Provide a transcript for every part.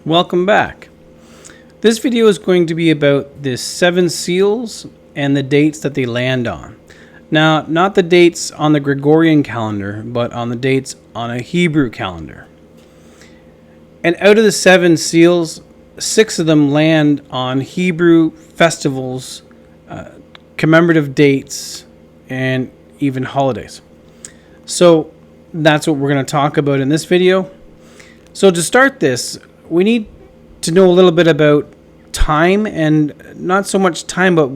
Welcome back. This video is going to be about the 7 seals and the dates that they land on. Now, not the dates on the Gregorian calendar, but on the dates on a Hebrew calendar. And out of the 7 seals, 6 of them land on Hebrew festivals, commemorative dates, and even holidays. So that's what we're going to talk about in this video. So to start this, we need to know a little bit about time, and not so much time, but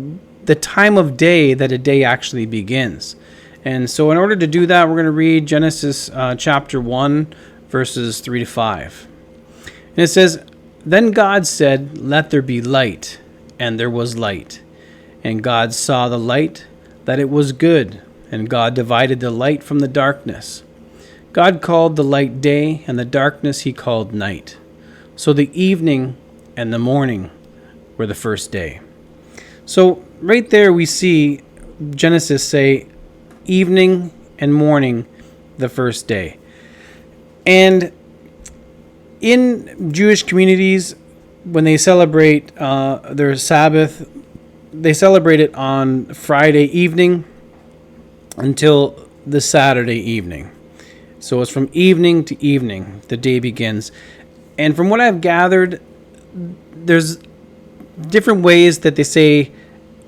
the time of day that a day actually begins. And so in order to do that, we're going to read Genesis chapter 1, verses 3 to 5. And it says, "Then God said, 'Let there be light,' and there was light. And God saw the light, that it was good, and God divided the light from the darkness. God called the light day, and the darkness he called night. So the evening and the morning were the first day." So right there we see Genesis say evening and morning the first day. And in Jewish communities, when they celebrate their Sabbath, they celebrate it on Friday evening until the Saturday evening. So it's from evening to evening the day begins. And from what I've gathered, there's different ways that they say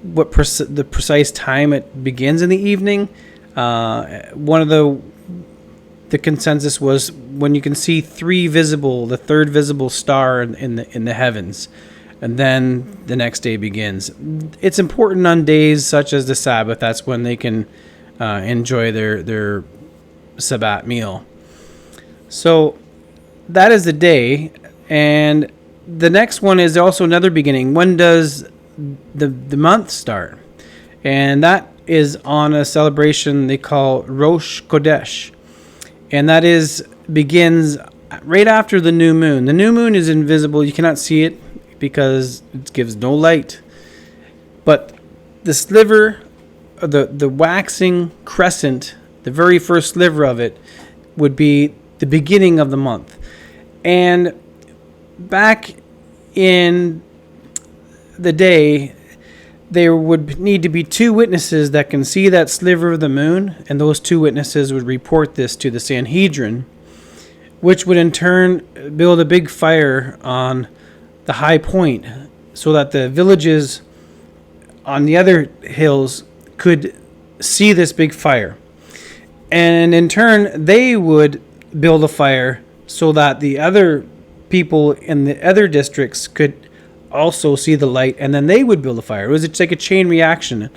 what the precise time it begins in the evening. One of the consensus was when you can see the third visible star in the heavens, and then the next day begins. It's important on days such as the Sabbath. That's when they can enjoy their Sabbath meal. So that is the day, and the next one is also another beginning. When does the month start? And that is on a celebration they call Rosh Chodesh, and that begins right after the new moon. The new moon is invisible; you cannot see it because it gives no light. But the sliver, the waxing crescent, the very first sliver of it, would be the beginning of the month. And back in the day, there would need to be 2 witnesses that can see that sliver of the moon, and those 2 witnesses would report this to the Sanhedrin, which would in turn build a big fire on the high point so that the villages on the other hills could see this big fire. And in turn, they would build a fire so that the other people in the other districts could also see the light, and then they would build a fire. It was like a chain reaction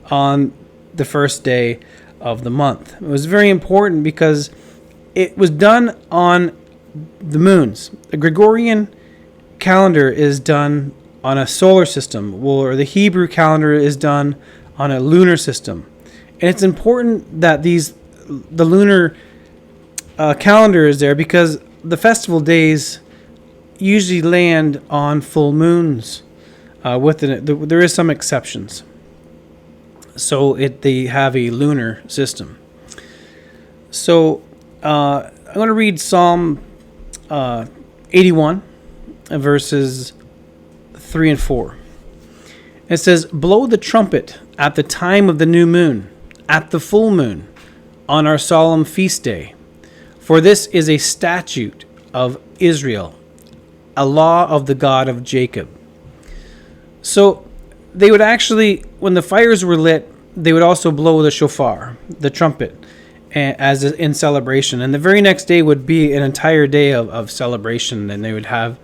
on the first day of the month. It was very important because it was done on the moons. The Gregorian calendar is done on a solar system, or the Hebrew calendar is done on a lunar system. And it's important that the lunar calendar is there because the festival days usually land on full moons. There is some exceptions. So they have a lunar system. So I'm going to read Psalm 81, verses 3 and 4. It says, "Blow the trumpet at the time of the new moon, at the full moon, on our solemn feast day. For this is a statute of Israel, a law of the God of Jacob." So they would actually, when the fires were lit, they would also blow the shofar, the trumpet, as in celebration. And the very next day would be an entire day of celebration, and they would have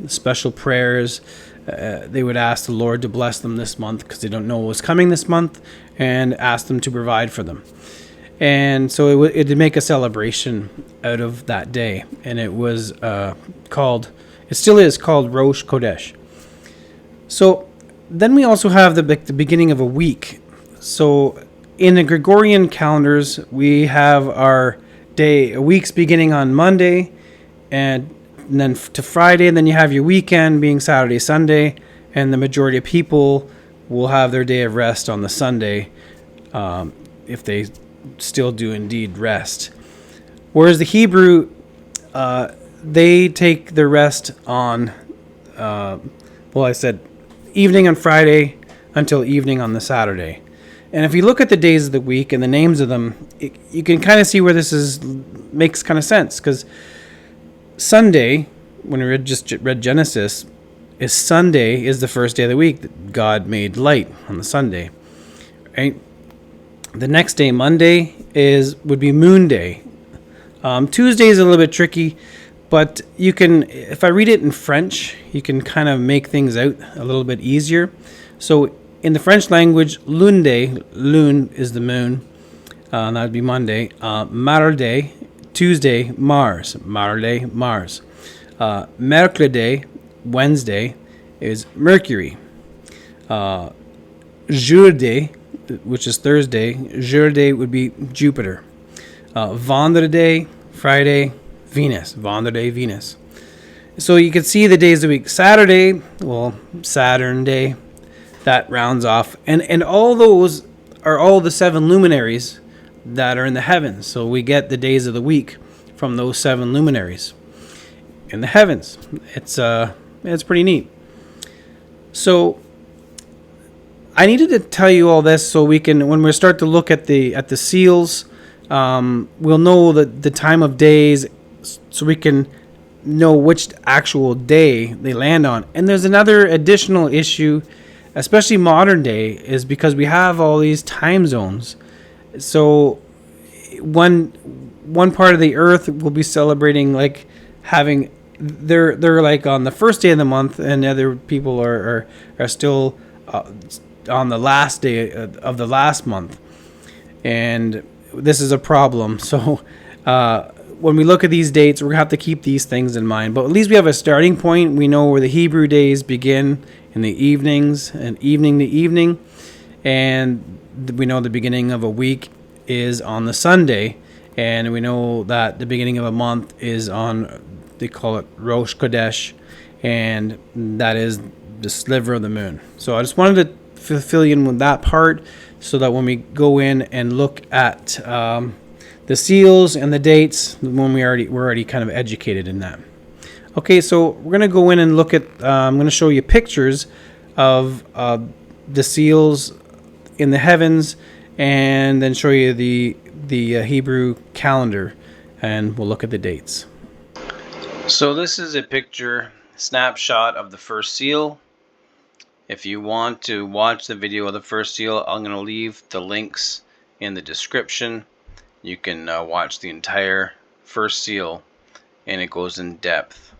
special prayers. They would ask the Lord to bless them this month because they don't know what was coming this month, and ask them to provide for them. And so it would make a celebration out of that day, and it was it still is called Rosh Chodesh. So then we also have the beginning of a week. So in the Gregorian calendars, we have our weeks beginning on Monday, and then to Friday, and then you have your weekend being Saturday, Sunday, and the majority of people will have their day of rest on the Sunday, if they still do indeed rest. Whereas the Hebrew they take the rest on, I said evening on Friday until evening on the Saturday. And if you look at the days of the week and the names of them, you can kind of see where makes kind of sense. Because Sunday, when we just read Genesis, Sunday is the first day of the week that God made light on the Sunday. Right? The next day, Monday, would be Moon Day. Tuesday is a little bit tricky, but you can, if I read it in French, you can kind of make things out a little bit easier. So in the French language, lune is the moon, that would be Monday. Mardi, Tuesday, Mars. Mardi, Mars. Mercredi, Wednesday, is Mercury. Jeudi, which is Thursday, jeudi would be Jupiter. Vendredi, Friday, Venus. Vendredi, Venus. So you can see the days of the week. Saturday, Saturn Day, that rounds off. And all those are all the 7 luminaries that are in the heavens. So we get the days of the week from those 7 luminaries in the heavens. It's pretty neat. So I needed to tell you all this so we can, when we start to look at the seals, we'll know the time of days, so we can know which actual day they land on. And there's another additional issue, especially modern day, is because we have all these time zones. So one part of the earth will be celebrating, like having they're like on the first day of the month, and other people are still on the last day of the last month, and this is a problem. So when we look at these dates, we're gonna have to keep these things in mind, but at least we have a starting point. We know where the Hebrew days begin in the evenings, and evening to evening, and we know the beginning of a week is on the Sunday, and we know that the beginning of a month is on, they call it Rosh Chodesh, and that is the sliver of the moon. So I just wanted to fill you in with that part, so that when we go in and look at the seals and the dates, when we're already kind of educated in that. Okay, so we're going to go in and look at, I'm going to show you pictures of the seals in the heavens, and then show you the Hebrew calendar, and we'll look at the dates. So this is a picture snapshot of the first seal. If you want to watch the video of the first seal, I'm going to leave the links in the description. You can watch the entire first seal, and it goes in depth.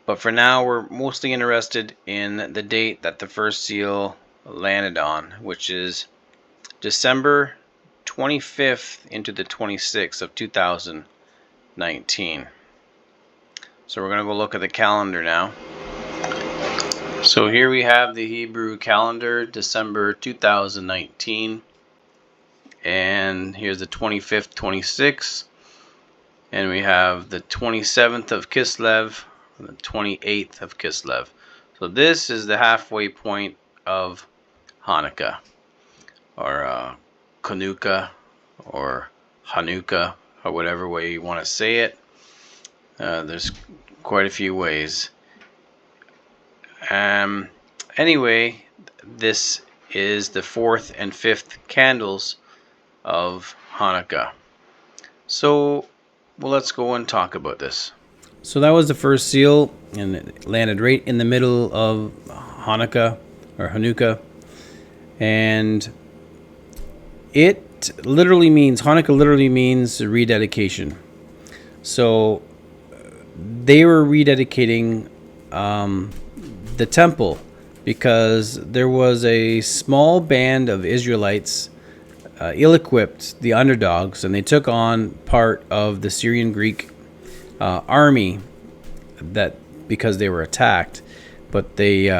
But for now, we're mostly interested in the date that the first seal landed on, which is December 25th into the 26th of 2019. So we're going to go look at the calendar now. So here we have the Hebrew calendar, December 2019. And here's the 25th, 26th. And we have the 27th of Kislev, and the 28th of Kislev. So this is the halfway point of Hanukkah, or Chanukah, or Hanukkah, or whatever way you want to say it. There's quite a few ways. Anyway, this is the 4th and 5th candles of Hanukkah. So, let's go and talk about this. So that was the first seal, and it landed right in the middle of Hanukkah, or Hanukkah. And Hanukkah literally means rededication. So they were rededicating the temple, because there was a small band of Israelites, ill-equipped, the underdogs, and they took on part of the Syrian Greek army, that because they were attacked, but they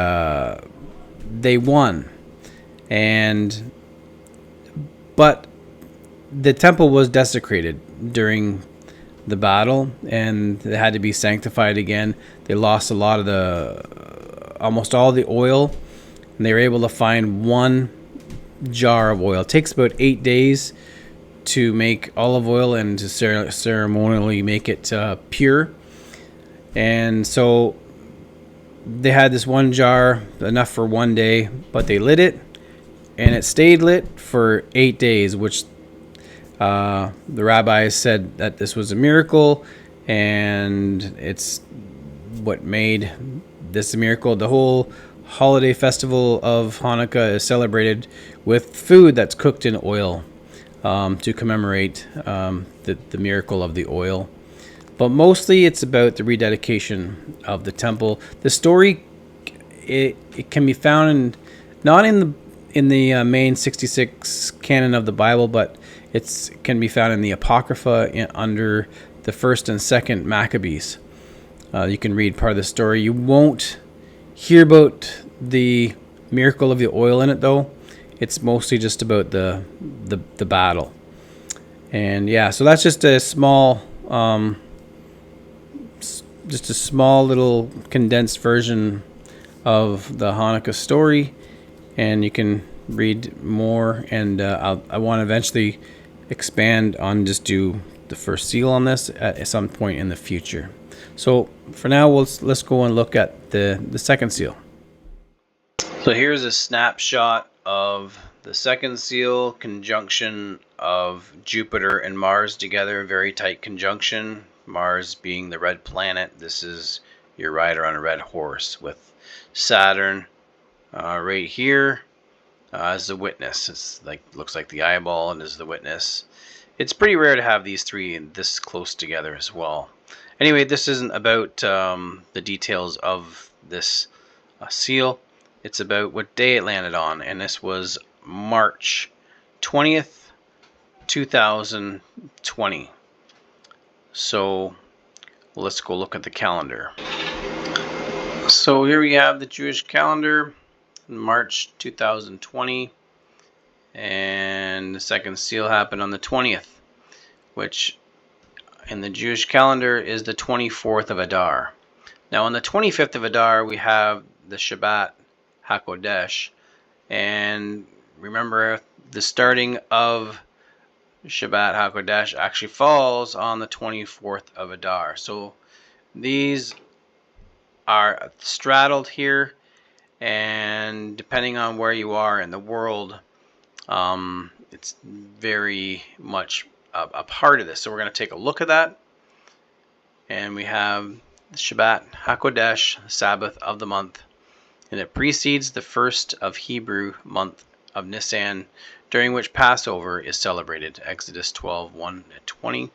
won, but the temple was desecrated during the battle, and it had to be sanctified again. They lost a lot of almost all the oil, and they were able to find one jar of oil. It takes about 8 days to make olive oil and to ceremonially make it pure. And so they had this one jar, enough for one day, but they lit it, and it stayed lit for 8 days, which the rabbis said that this was a miracle, and it's what made this a miracle. The whole holiday festival of Hanukkah is celebrated with food that's cooked in oil to commemorate the miracle of the oil. But mostly it's about the rededication of the temple. The story, it can be found not in the main 66 canon of the Bible, but it can be found in the Apocrypha under the first and second Maccabees. You can read part of the story. You won't hear about the miracle of the oil in it, though. It's mostly just about the battle. And yeah, so that's just a small little condensed version of the Hanukkah story, and you can read more. And I want to eventually expand on just do the first seal on this at some point in the future. So for now, let's go and look at the second seal. So here's a snapshot of the second seal, conjunction of Jupiter and Mars together, very tight conjunction. Mars being the red planet. This is your rider on a red horse, with Saturn right here as the witness. It's looks like the eyeball and is the witness. It's pretty rare to have these three this close together as well. Anyway, this isn't about the details of this seal. It's about what day it landed on, and this was March 20th, 2020. So let's go look at the calendar. So here we have the Jewish calendar, March 2020, and the second seal happened on the 20th, which in the Jewish calendar is the 24th of Adar. Now on the 25th of Adar we have the Shabbat HaKodesh, and remember the starting of Shabbat HaKodesh actually falls on the 24th of Adar. So these are straddled here, and depending on where you are in the world, it's very much a part of this. So we're going to take a look at that. And we have the Shabbat HaKodesh, Sabbath of the month, and it precedes the first of Hebrew month of Nisan, during which Passover is celebrated, Exodus 12:1-20,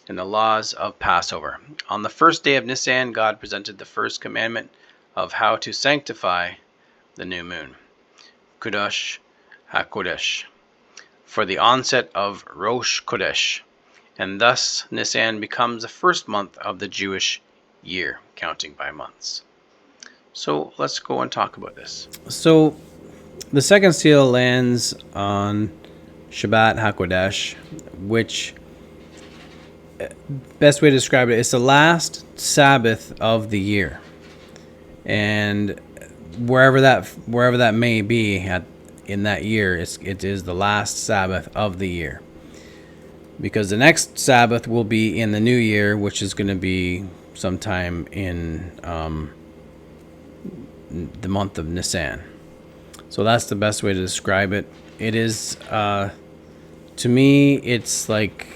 and the laws of Passover. On the first day of Nisan, God presented the first commandment of how to sanctify the new moon, Kodesh HaKodesh, for the onset of Rosh Chodesh, and thus Nisan becomes the first month of the Jewish year, counting by months. So let's go and talk about this. So the second seal lands on Shabbat HaKodesh, which, best way to describe it, it's the last Sabbath of the year. And wherever that may be in that year, it is the last Sabbath of the year. Because the next Sabbath will be in the new year, which is going to be sometime in the month of Nisan. So that's the best way to describe it. It is, to me, it's like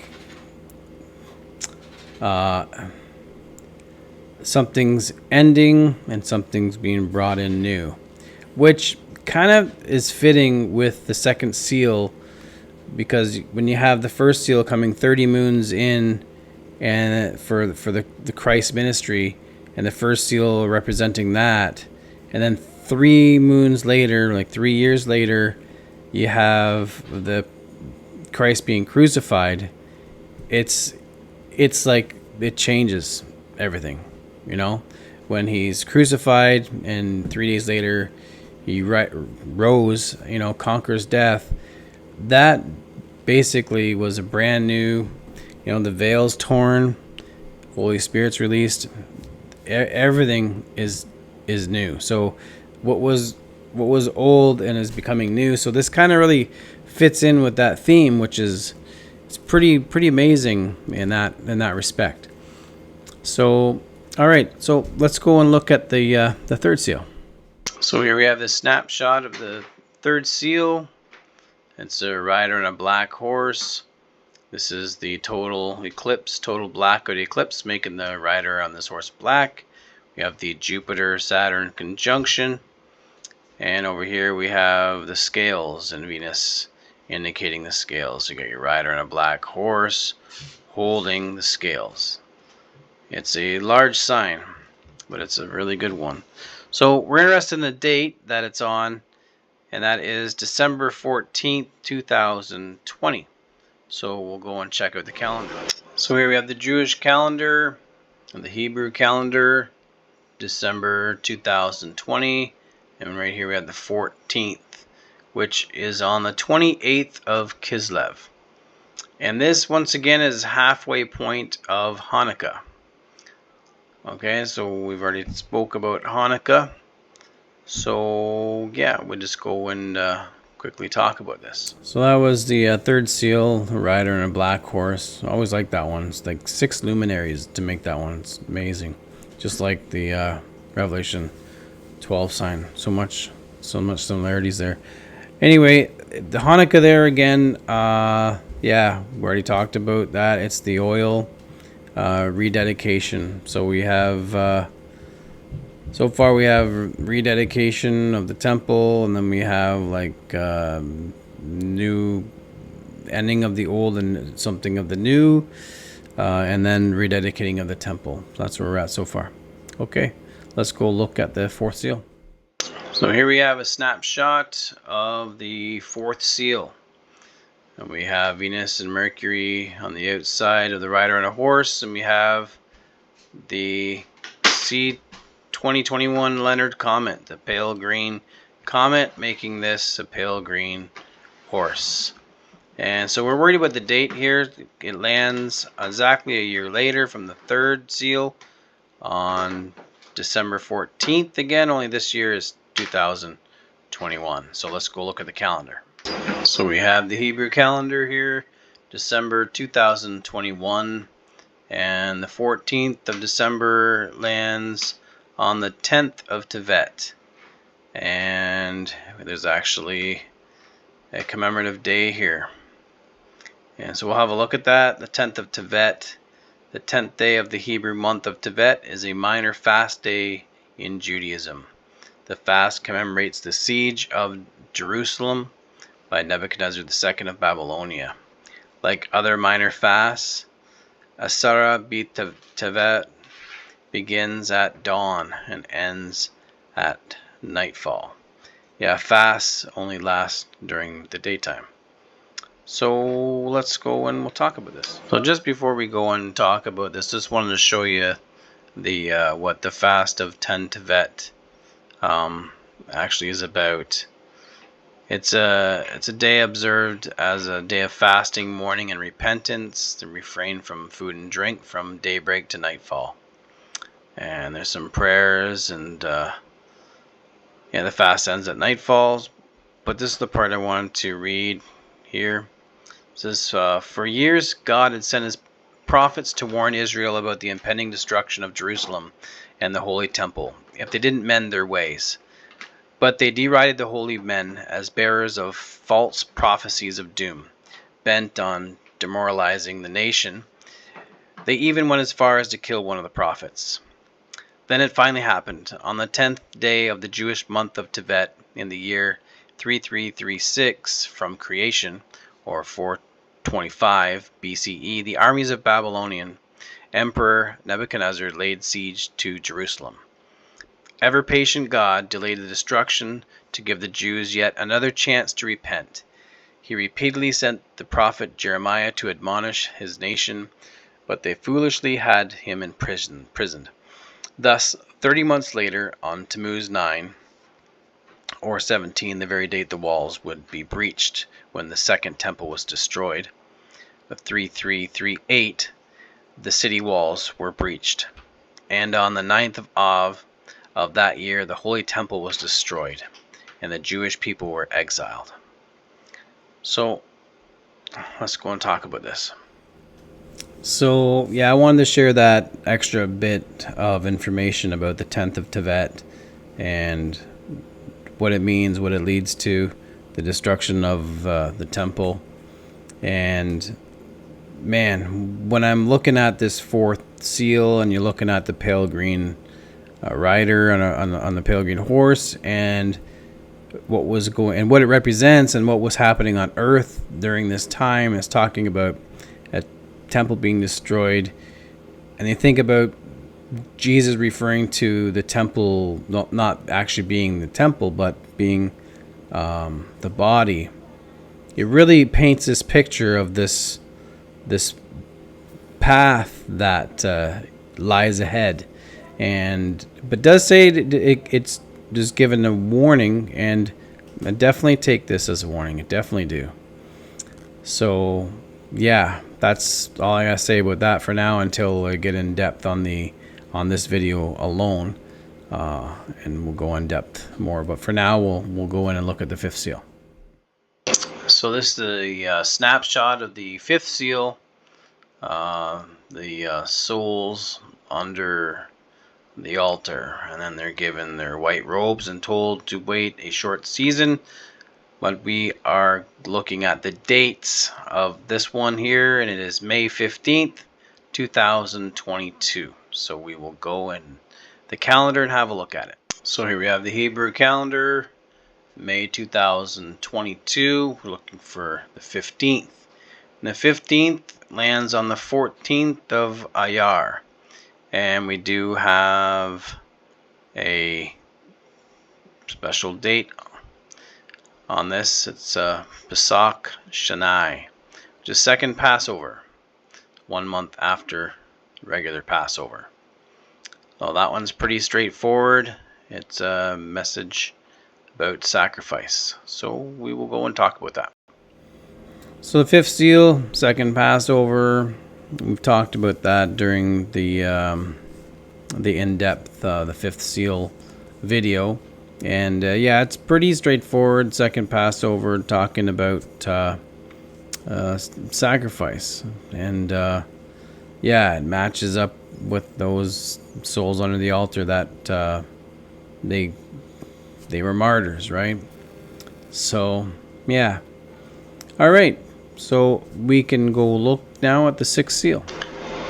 something's ending and something's being brought in new, which kind of is fitting with the second seal, because when you have the first seal coming 30 moons in, and for the Christ ministry, and the first seal representing that, and then 3 moons later, like 3 years later, you have the Christ being crucified. It's like it changes everything, you know, when he's crucified and 3 days later he rose, you know, conquers death. That basically was a brand new, you know, the veil's torn, Holy Spirit's released, everything is new. So what was old and is becoming new. So this kind of really fits in with that theme, which is, it's pretty amazing in that respect. So All right, so let's go and look at the third seal. So here we have the snapshot of the third seal. It's a rider on a black horse. This is the total eclipse, total blackout eclipse, making the rider on this horse black. We have the Jupiter-Saturn conjunction. And over here we have the scales and Venus indicating the scales. You got your rider on a black horse holding the scales. It's a large sign, but it's a really good one. So we're interested in the date that it's on, and that is December 14th, 2020. So we'll go and check out the calendar. So here we have the Jewish calendar and the Hebrew calendar, December 2020. And right here we have the 14th, which is on the 28th of Kislev. And this, once again, is halfway point of Hanukkah. Okay, so we've already spoke about Hanukkah. So yeah, we'll just go and quickly talk about this. So that was the third seal, the rider on a black horse. I always like that one. It's like 6 luminaries to make that one. It's amazing. Just like the Revelation 12 sign. So much similarities there. Anyway, the Hanukkah there again. Yeah, we already talked about that. It's the oil rededication. So we have so far we have rededication of the temple, and then we have like new ending of the old and something of the new, and then rededicating of the temple. So that's where we're at so far. Okay, let's go look at the fourth seal. So here we have a snapshot of the fourth seal. And we have Venus and Mercury on the outside of the rider on a horse, and we have the C2021 Leonard Comet, the pale green comet, making this a pale green horse. And so we're worried about the date here. It lands exactly a year later from the third seal on December 14th again, only this year is 2021. So let's go look at the calendar. So we have the Hebrew calendar here, December 2021, and the 14th of December lands on the 10th of Tevet. And there's actually a commemorative day here. And so we'll have a look at that. The 10th of Tevet, the 10th day of the Hebrew month of Tevet, is a minor fast day in Judaism. The fast commemorates the siege of Jerusalem by Nebuchadnezzar II of Babylonia. Like other minor fasts, Asara B'Tevet begins at dawn and ends at nightfall. Yeah, fasts only last during the daytime. So let's go and we'll talk about this. So just before we go and talk about this, just wanted to show you the what the fast of 10 Tevet actually is about. It's a day observed as a day of fasting, mourning, and repentance to refrain from food and drink from daybreak to nightfall. And there's some prayers, and yeah, the fast ends at nightfall. But this is the part I wanted to read here. It says, for years God had sent his prophets to warn Israel about the impending destruction of Jerusalem and the Holy Temple if they didn't mend their ways. But they derided the holy men as bearers of false prophecies of doom, bent on demoralizing the nation. They even went as far as to kill one of the prophets. Then it finally happened. On the 10th day of the Jewish month of Tevet, in the year 3336 from creation, or 425 BCE, the armies of Babylonian Emperor Nebuchadnezzar laid siege to Jerusalem. Ever-patient God delayed the destruction to give the Jews yet another chance to repent. He repeatedly sent the prophet Jeremiah to admonish his nation, but they foolishly had him imprisoned. Thus, 30 months later, on Tammuz 9, or 17, the very date the walls would be breached, when the second temple was destroyed, of 3338, the city walls were breached. And on the 9th of Av of that year, the Holy Temple was destroyed, and the Jewish people were exiled. So, let's go and talk about this. So, yeah, I wanted to share that extra bit of information about the 10th of Tevet and what it means, what it leads to, the destruction of the temple. And man, when I'm looking at this fourth seal and you're looking at the pale green rider on the pale green horse, and what was going and what it represents and what was happening on earth during this time, is talking about a temple being destroyed. And they think about Jesus referring to the temple not actually being the temple, but being the body. It really paints this picture of this path that lies ahead, but does say it's just given a warning, and I definitely take this as a warning. I definitely do. So yeah, that's all I gotta say about that for now, until I get in depth on this video alone, and we'll go in depth more. But for now, we'll go in and look at the fifth seal. So this is the snapshot of the fifth seal. The souls under the altar, and then they're given their white robes and told to wait a short season. But we are looking at the dates of this one here, and it is May 15th, 2022. So we will go in the calendar and have a look at it. So here we have the Hebrew calendar, May 2022. We're looking for the 15th. And the 15th lands on the 14th of Iyar. And we do have a special date on this. It's Pesach Shani, which is second Passover, 1 month after regular Passover. So that one's pretty straightforward. It's a message about sacrifice. So we will go and talk about that. So the fifth seal, second Passover. We've talked about that during the in-depth the fifth seal video, and yeah, it's pretty straightforward. Second Passover, talking about sacrifice, and yeah, it matches up with those souls under the altar that they were martyrs, right? So yeah, all right. So we can go look now at the sixth seal.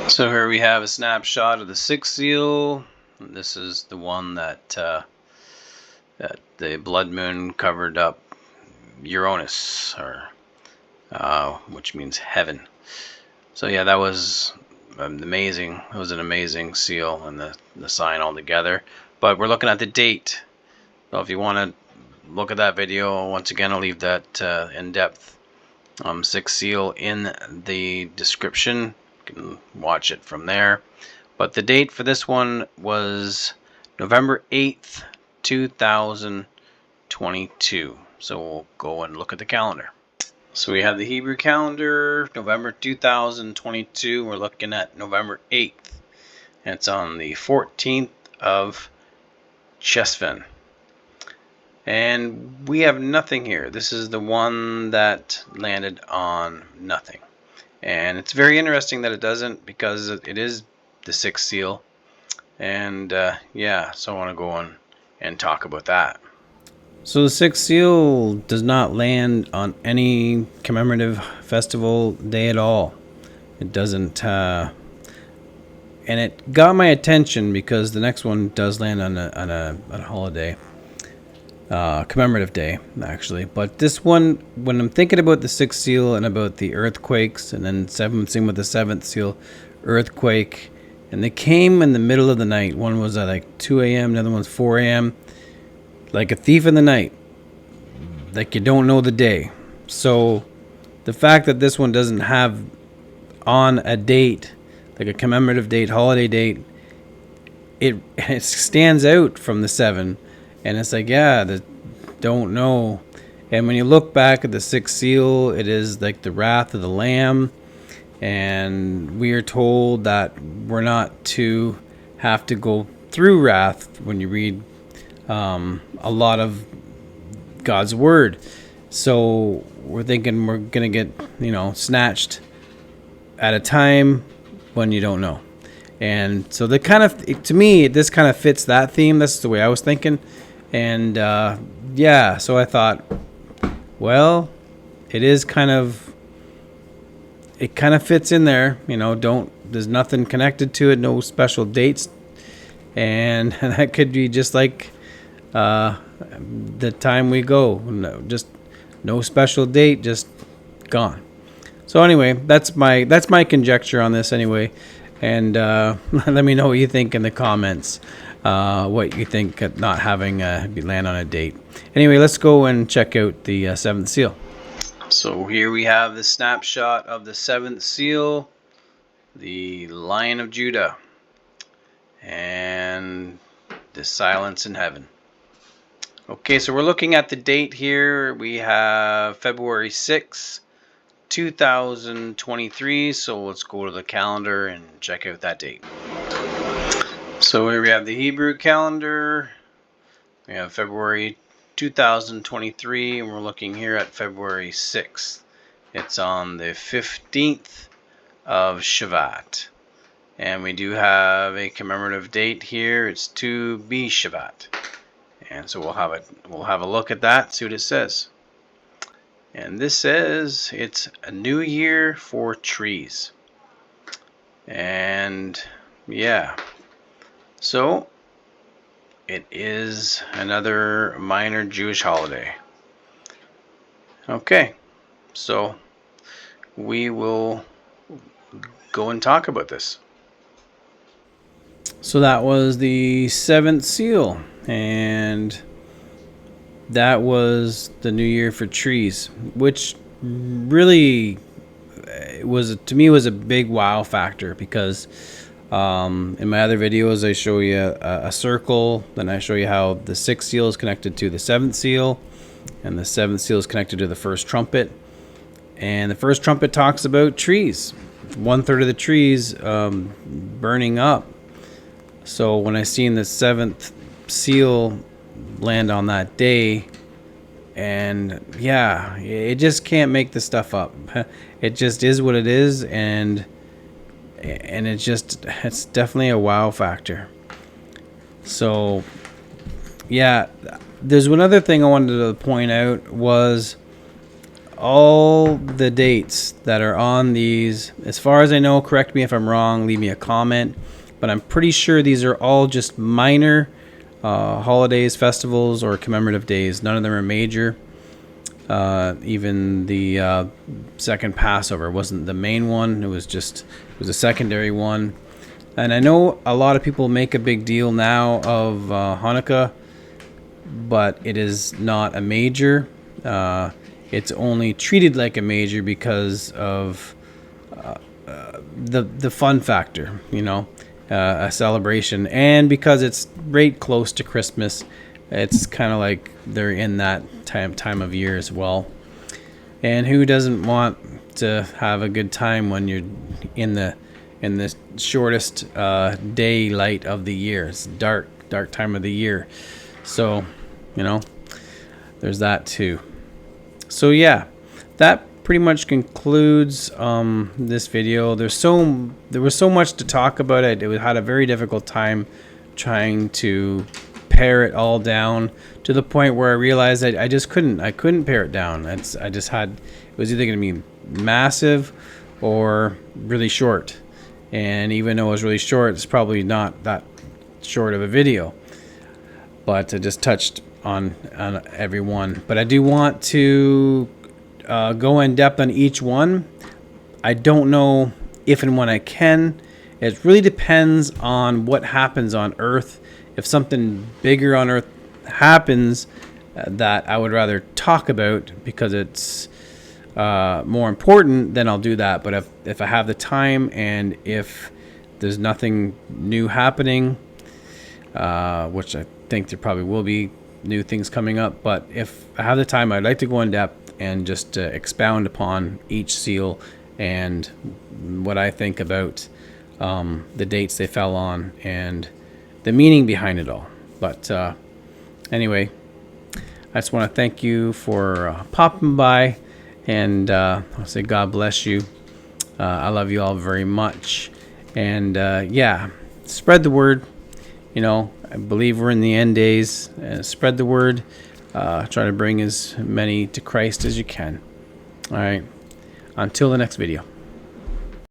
So here we have a snapshot of the sixth seal. This is the one that the blood moon covered up Uranus, or which means heaven. So yeah, that was amazing. It was an amazing seal, and the sign all together. But we're looking at the date. So if you want to look at that video, once again, I'll leave that in-depth sixth seal in the description. You can watch it from there. But the date for this one was November 8th, 2022. So we'll go and look at the calendar. So we have the Hebrew calendar, November 2022. We're looking at November 8th. And it's on the 14th of Chesvan. And we have nothing here. This is the one that landed on nothing. And it's very interesting that it doesn't, because it is the sixth seal. And yeah, so I want to go on and talk about that. So the sixth seal does not land on any commemorative festival day at all. It doesn't, and it got my attention because the next one does land on a holiday. Commemorative day, actually. But this one, when I'm thinking about the sixth seal and about the earthquakes, and then same with the seventh seal, earthquake, and they came in the middle of the night. One was at like 2 a.m., the other one's 4 a.m., like a thief in the night, like you don't know the day. So the fact that this one doesn't have on a date, like a commemorative date, holiday date, it stands out from the seven. And it's like, yeah, don't know. And when you look back at the sixth seal, it is like the wrath of the Lamb. And we are told that we're not to have to go through wrath when you read a lot of God's word. So we're thinking we're going to get, snatched at a time when you don't know. And so the kind of, to me, this kind of fits that theme. That's the way I was thinking. And yeah, so I thought, well, it kind of fits in there. You know, there's nothing connected to it, no special dates. And that could be just like the time we go. No, just no special date, just gone. So anyway, that's my conjecture on this anyway. And let me know what you think in the comments. What you think of not having land on a date. Anyway, let's go and check out the seventh seal. So here we have the snapshot of the seventh seal, the Lion of Judah, and the silence in heaven. Okay, so we're looking at the date here. We have February 6th, 2023. So let's go to the calendar and check out that date. So here we have the Hebrew calendar. We have February 2023, and we're looking here at February 6th. It's on the 15th of Shevat. And we do have a commemorative date here. It's to be Shevat. And so we'll have a look at that, see what it says. And this says it's a new year for trees. And yeah. So it is another minor Jewish holiday. Okay, so we will go and talk about this. So that was the seventh seal, and that was the new year for trees, which really to me was a big wow factor, because in my other videos I show you a circle, then I show you how the sixth seal is connected to the seventh seal, and the seventh seal is connected to the first trumpet. And the first trumpet talks about trees, 1/3 of the trees burning up. So when I seen the seventh seal land on that day, and yeah, it just can't make this stuff up. It just is what it is, and it's definitely a wow factor. So yeah, there's one other thing I wanted to point out, was all the dates that are on these, as far as I know, correct me if I'm wrong, leave me a comment, but I'm pretty sure these are all just minor holidays, festivals, or commemorative days. None of them are major. Even the second Passover wasn't the main one. It was a secondary one. And I know a lot of people make a big deal now of Hanukkah, but it is not a major. It's only treated like a major because of the fun factor, you know, a celebration, and because it's right close to Christmas. It's kind of like they're in that time of year as well. And who doesn't want to have a good time when you're in the shortest daylight of the year? It's dark time of the year. So, you know, there's that too. So yeah, that pretty much concludes this video. There was so much to talk about. It had a very difficult time trying to pare it all down, to the point where I realized I just couldn't pare it down. It was either going to be massive or really short. And even though it was really short, it's probably not that short of a video. But I just touched on every one. But I do want to go in depth on each one. I don't know if and when I can. It really depends on what happens on Earth. If something bigger on Earth happens that I would rather talk about because it's more important, then I'll do that. But if I have the time, and if there's nothing new happening, which I think there probably will be new things coming up, but if I have the time, I'd like to go in depth and just expound upon each seal and what I think about the dates they fell on and the meaning behind it all. But anyway, I just want to thank you for popping by, and I'll say God bless you. I love you all very much, And yeah, spread the word. You know, I believe we're in the end days. Spread the word. Try to bring as many to Christ as you can. All right. Until the next video.